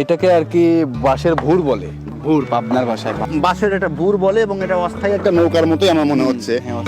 এটাকে আর কি বাঁশের ভুর বলে, ভুর পাবনার ভাষায়। বাঁশের একটা ভুর বলে এবং এটা অস্থায়ী একটা নৌকার মতোই আমার মনে হচ্ছে। হ্যাঁ,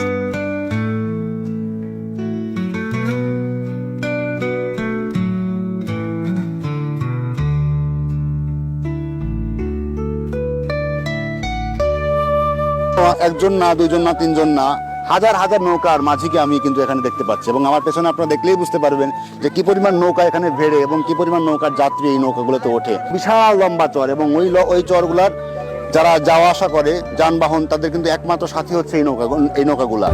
একজন না, দুইজন না, তিনজন না, হাজার হাজার নৌকার মাঝিকে আমি কিন্তু এখানে দেখতে পাচ্ছি। এবং আমার পেছনে আপনারা দেখলেই বুঝতে পারবেন যে কি পরিমাণ নৌকা এখানে ভেড়ে এবং কি পরিমাণ নৌকার যাত্রী এই নৌকাগুলোতে ওঠে। বিশাল লম্বা চর এবং ওই চরগুলার যারা যাওয়া আসা করে যানবাহন, তাদের কিন্তু একমাত্র সাথী হচ্ছে এই নৌকাগুলা।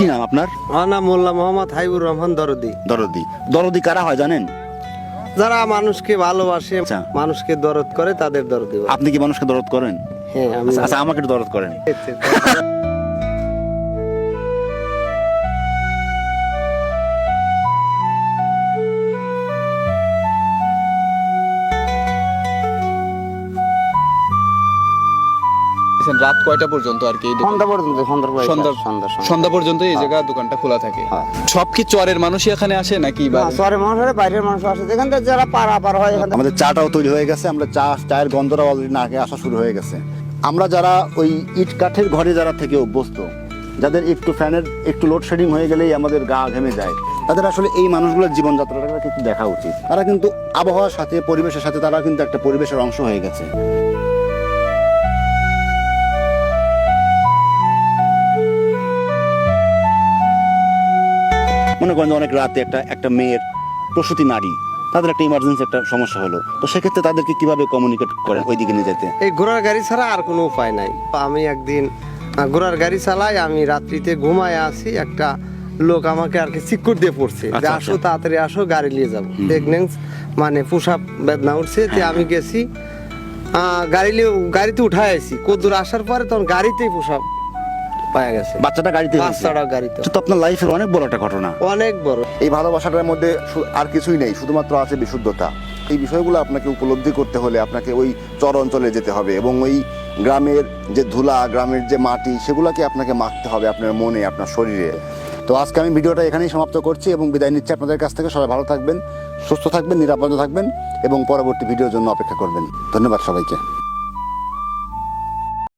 কি নাম আপনার? আমার নাম মোল্লা মোহাম্মদ হাইবুর রহমান দরদি। দরদি। দরদি কারা হয় জানেন? যারা মানুষকে ভালোবাসে, আচ্ছা। মানুষকে দরদ করে, তাদের দরদি বলে। আপনি কি মানুষকে দরদ করেন? হ্যাঁ, আমি। আচ্ছা, আমাকে একটু দরদ করেন। রাত কয়টা পর্যন্ত আর কি এই দোকান? সন্ধ্যা পর্যন্ত, সন্ধ্যা পর্যন্ত এই জায়গা দোকানটা খোলা থাকে। হ্যাঁ। সব কি চরের মানুষই এখানে আসে নাকি শহরের মানুষ হয়, বাইরের মানুষ আসে, যেখান থেকে যারা পারাপার হয় এখান থেকে। আমাদের চাটাও তৈরি হয়ে গেছে, আমরা চায়ের গন্ধটা অলরেডি নাকে আসা শুরু হয়ে গেছে। আমরা যারা ওই ইট কাঠের ঘরে যারা থেকে অভ্যস্ত, যাদের একটু ফ্যানের একটু লোডশেডিং হয়ে গেলেই আমাদের গা ঘেমে যায়, তাদের আসলে এই মানুষগুলোর জীবনযাত্রাটা কিন্তু দেখা উচিত। তারা কিন্তু আবহাওয়ার সাথে, পরিবেশের সাথে তারা কিন্তু একটা পরিবেশের অংশ হয়ে গেছে। মনে করেন অনেক রাতে একটা মেয়ের প্রসূতি নারী, তাদের একটা ইমার্জেন্সি একটা সমস্যা হলো, তো সেক্ষেত্রে তাদেরকে কিভাবে কমিউনিকেট করেন ওইদিকে নিয়ে যেতে? এই ঘোড়ার গাড়ি ছাড়া আর কোনো উপায় নাই। আমি একদিন ঘোড়ার গাড়ি চালাই, আমি রাত্রিতে ঘুমায় আছি, একটা লোক আমাকে আর কি চিকুর দিয়ে পড়ছে যে আচ্ছা, আসো, তাড়াতাড়ি আসো, গাড়ি নিয়ে যাবো। প্রেগনেন্স মানে প্রসাব বেদনা উঠছে, যে আমি গেছি গাড়িতে উঠায় আছি। কদ্দূর আসার পরে তখন গাড়িতেই প্রসাব পাওয়া গেছে। বাচ্চাটা গাড়িতে হয়েছে? বাচ্চাটা গাড়িতে। তো আপনার লাইফের অনেক বড় একটা ঘটনা, অনেক বড়। এই ভালোবাসাটার মধ্যে আর কিছুই নেই, শুধুমাত্র আছে বিশুদ্ধতা। এই বিষয়গুলো আপনাকে উপলব্ধি করতে হলে আপনাকে ওই চর অঞ্চলে যেতে হবে এবং ওই গ্রামের যে ধুলা, গ্রামের যে মাটি, সেগুলোকে আপনাকে মাখতে হবে আপনার মনে, আপনার শরীরে। তো আজকে আমি ভিডিওটা এখানেই সমাপ্ত করছি এবং বিদায় নিচ্ছি আপনাদের কাছ থেকে। সবাই ভালো থাকবেন, সুস্থ থাকবেন, নিরাপদে থাকবেন এবং পরবর্তী ভিডিওর জন্য অপেক্ষা করবেন। ধন্যবাদ সবাইকে।